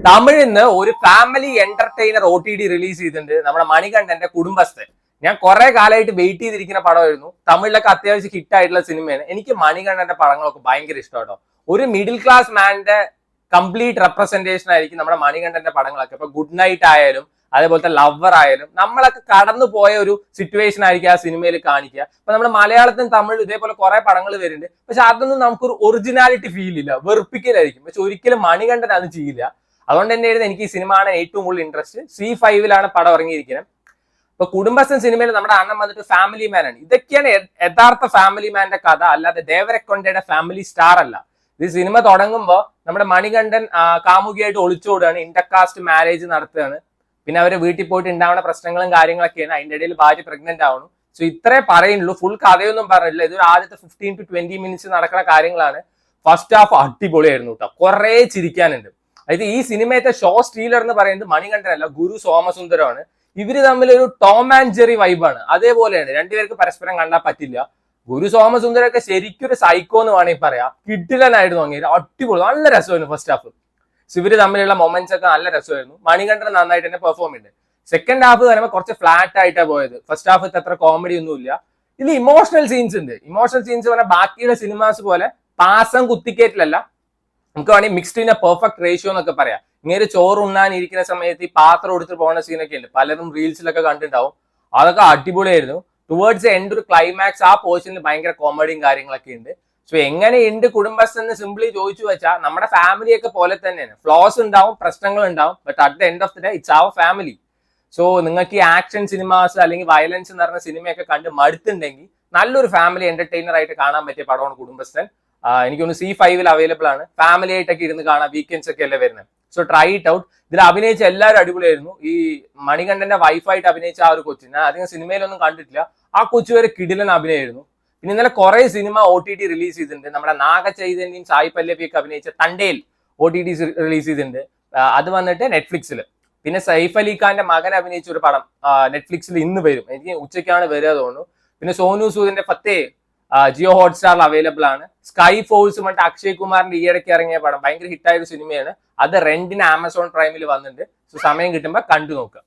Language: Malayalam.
തമിഴിൽ നിന്ന് ഒരു ഫാമിലി എന്റർടൈനർ OTT റിലീസ് ചെയ്തിട്ടുണ്ട്. നമ്മുടെ മണികണ്ഠന്റെ കുടുംബസ്ഥൻ. ഞാൻ കുറെ കാലമായിട്ട് വെയിറ്റ് ചെയ്തിരിക്കുന്ന പടമായിരുന്നു. തമിഴിലൊക്കെ അത്യാവശ്യം ഹിറ്റ് ആയിട്ടുള്ള സിനിമയാണ്. എനിക്ക് മണികണ്ഠന്റെ പടങ്ങളൊക്കെ ഭയങ്കര ഇഷ്ടമാട്ടോ. ഒരു മിഡിൽ ക്ലാസ് മാന്റെ കംപ്ലീറ്റ് റെപ്രസെന്റേഷൻ ആയിരിക്കും നമ്മുടെ മണികണ്ഠന്റെ പടങ്ങളൊക്കെ. ഇപ്പൊ ഗുഡ് നൈറ്റ് ആയാലും അതേപോലത്തെ ലവർ ആയാലും നമ്മളൊക്കെ കടന്നു പോയ ഒരു സിറ്റുവേഷൻ ആയിരിക്കും ആ സിനിമയിൽ കാണിക്കുക. അപ്പൊ നമ്മുടെ മലയാളത്തിനും തമിഴ് ഇതേപോലെ കുറെ പടങ്ങൾ വരുന്നുണ്ട്. പക്ഷെ അതൊന്നും നമുക്കൊരു ഒറിജിനാലിറ്റി ഫീൽ ഇല്ല, വെറുപ്പിക്കലായിരിക്കും. പക്ഷെ ഒരിക്കലും മണികണ്ഠൻ അത് ചെയ്യില്ല. അതുകൊണ്ട് തന്നെയായിരുന്നു എനിക്ക് ഈ സിനിമ ആണ് ഏറ്റവും കൂടുതൽ ഇൻട്രസ്റ്റ്. C5 പടം ഇറങ്ങിയിരിക്കുന്നത്. ഇപ്പൊ കുടുംബസ്ഥൻ സിനിമയിൽ നമ്മുടെ അണ്ണൻ വന്നിട്ട് ഫാമിലി മാൻ ആണ്. ഇതൊക്കെയാണ് യഥാർത്ഥ ഫാമിലി മാന്റെ കഥ, അല്ലാതെ ദേവരക്കൊണ്ടയുടെ ഫാമിലി സ്റ്റാർ അല്ല. ഇത് സിനിമ തുടങ്ങുമ്പോൾ നമ്മുടെ മണികണ്ഠൻ കാമുകിയായിട്ട് ഒളിച്ചോടുകയാണ്, ഇന്റർകാസ്റ്റ് മാരേജ് നടത്തുകയാണ്. പിന്നെ അവരെ വീട്ടിൽ പോയിട്ട് ഉണ്ടാവുന്ന പ്രശ്നങ്ങളും കാര്യങ്ങളൊക്കെയാണ്. അതിന്റെ ഇടയിൽ ഭാര്യ പ്രഗ്നന്റ് ആവണം. സോ ഇത്രേ പറയുന്നുള്ളൂ, ഫുൾ കഥയൊന്നും പറഞ്ഞില്ല. ഇതൊരു ആദ്യത്തെ 15 to 20 മിനിറ്റ്സ് നടക്കുന്ന കാര്യങ്ങളാണ്. ഫസ്റ്റ് ഹാഫ് അടിപൊളിയായിരുന്നു കേട്ടോ, കുറെ ചിരിക്കാനുണ്ട്. അതായത് ഈ സിനിമയത്തെ ഷോ സ്റ്റീലർ എന്ന് പറയുന്നത് മണികണ്ഠനല്ല, ഗുരു സോമസുന്ദരമാണ്. ഇവര് തമ്മിൽ ഒരു ടോം ആൻഡ് ജെറി വൈബാണ്. അതേപോലെയാണ്, രണ്ടുപേർക്ക് പരസ്പരം കണ്ടാൽ പറ്റില്ല. ഗുരു സോമസുന്ദരൊക്കെ ശരിക്കും ഒരു സൈക്കോ എന്ന് വേണമെങ്കിൽ പറയാം. കിഡിലനായിരുന്നു അങ്ങനെ, അടിപൊളി, നല്ല രസമായിരുന്നു ഫസ്റ്റ് ഹാഫ്. ഇവര് തമ്മിലുള്ള മൊമെന്റ്സ് ഒക്കെ നല്ല രസമായിരുന്നു. മണികണ്ഠൻ നന്നായിട്ട് തന്നെ പെർഫോം ചെയ്യുന്നുണ്ട്. സെക്കൻഡ് ഹാഫ് പറയുമ്പോൾ കുറച്ച് ഫ്ലാറ്റ് ആയിട്ടാണ് പോയത്. ഫസ്റ്റ് ഹാഫ് അത്ര കോമഡി ഒന്നുമില്ല. ഇതിൽ ഇമോഷണൽ സീൻസ് ഉണ്ട്. ഇമോഷണൽ സീൻസ് പറഞ്ഞാൽ ബാക്കിയുള്ള സിനിമാസ് പോലെ പാസം കുത്തിക്കേറ്റിലല്ല, നമുക്ക് വേണമെങ്കിൽ mixed in A perfect ratio എന്നൊക്കെ പറയാം. ഇങ്ങനെ ചോറ് ഉണ്ണാൻ ഇരിക്കുന്ന സമയത്ത് ഈ പാത്രം എടുത്ത് പോകുന്ന സീനൊക്കെ ഉണ്ട്, പലരും റീൽസിലൊക്കെ കണ്ടിട്ടുണ്ടാവും. അതൊക്കെ അടിപൊളിയായിരുന്നു. ടുവേർഡ്സ് എൻഡ് ഒരു ക്ലൈമാക്സ് ആ പോർഷനിൽ ഭയങ്കര കോമഡിയും കാര്യങ്ങളൊക്കെ ഉണ്ട്. സോ എങ്ങനെയുണ്ട് കുടുംബസ്ഥൻ എന്ന് സിംപ്ലി ചോദിച്ചു വെച്ചാൽ നമ്മുടെ ഫാമിലിയൊക്കെ പോലെ തന്നെയാണ്. ഫ്ലോസ് ഉണ്ടാവും, പ്രശ്നങ്ങൾ ഉണ്ടാവും, but at the end of the day it's അവർ ഫാമിലി. സോ നിങ്ങൾക്ക് ഈ ആക്ഷൻ സിനിമാസ് അല്ലെങ്കിൽ വയലൻസ് എന്ന് പറഞ്ഞ സിനിമയൊക്കെ കണ്ട് മടുത്തുണ്ടെങ്കിൽ നല്ലൊരു ഫാമിലി എന്റർടൈനർ ആയിട്ട് കാണാൻ പറ്റിയ പടമാണ് കുടുംബസ്ഥൻ. എനിക്കൊന്ന് C5 അവൈലബിൾ ആണ്. ഫാമിലി ആയിട്ടൊക്കെ ഇരുന്ന് കാണാം, വീക്കെൻഡ്സ് ഒക്കെ അല്ലേ വരുന്നത്. So try it out. ഇതിൽ അഭിനയിച്ച എല്ലാവരും അടിപൊളിയായിരുന്നു. ഈ മണികണ്ഠന്റെ വൈഫായിട്ട് അഭിനയിച്ച ആ ഒരു കൊച്ചു, ഞാൻ അധികം സിനിമയിലൊന്നും കണ്ടിട്ടില്ല. ആ കൊച്ചു വരെ കിടിലൻ അഭിനയമായിരുന്നു. പിന്നെ ഇന്നലെ കുറെ സിനിമ OTT റിലീസ് ചെയ്തിട്ടുണ്ട്. നമ്മുടെ നാഗചൈതന്യം, സായി പല്ലവിയൊക്കെ അഭിനയിച്ച തണ്ടേൽ OTT റിലീസ് ചെയ്തിട്ടുണ്ട്. അത് വന്നിട്ട് നെറ്റ്ഫ്ലിക്സിൽ. പിന്നെ സൈഫ് അലി ഖാന്റെ മകൻ അഭിനയിച്ച ഒരു പടം നെറ്റ്ഫ്ലിക്സിൽ ഇന്ന് വരും. എനിക്ക് ഉച്ചയ്ക്കാണ് വരിക തോന്നുന്നു. പിന്നെ സോനു സൂദിന്റെ ഫത്തേ ജിയോ ഹോട്ട്സ്റ്റാറിൽ അവൈലബിൾ ആണ്. സ്കൈ ഫോഴ്സ് മറ്റേ അക്ഷയ് കുമാറിന്റെ ഈയിടയ്ക്ക് ഇറങ്ങിയ പടം ഭയങ്കര ഹിറ്റായ ഒരു സിനിമയാണ്. അത് റെന്റിന് ആമസോൺ പ്രൈമിൽ വന്നിട്ടുണ്ട്. സോ സമയം കിട്ടുമ്പോൾ കണ്ടു നോക്കുക.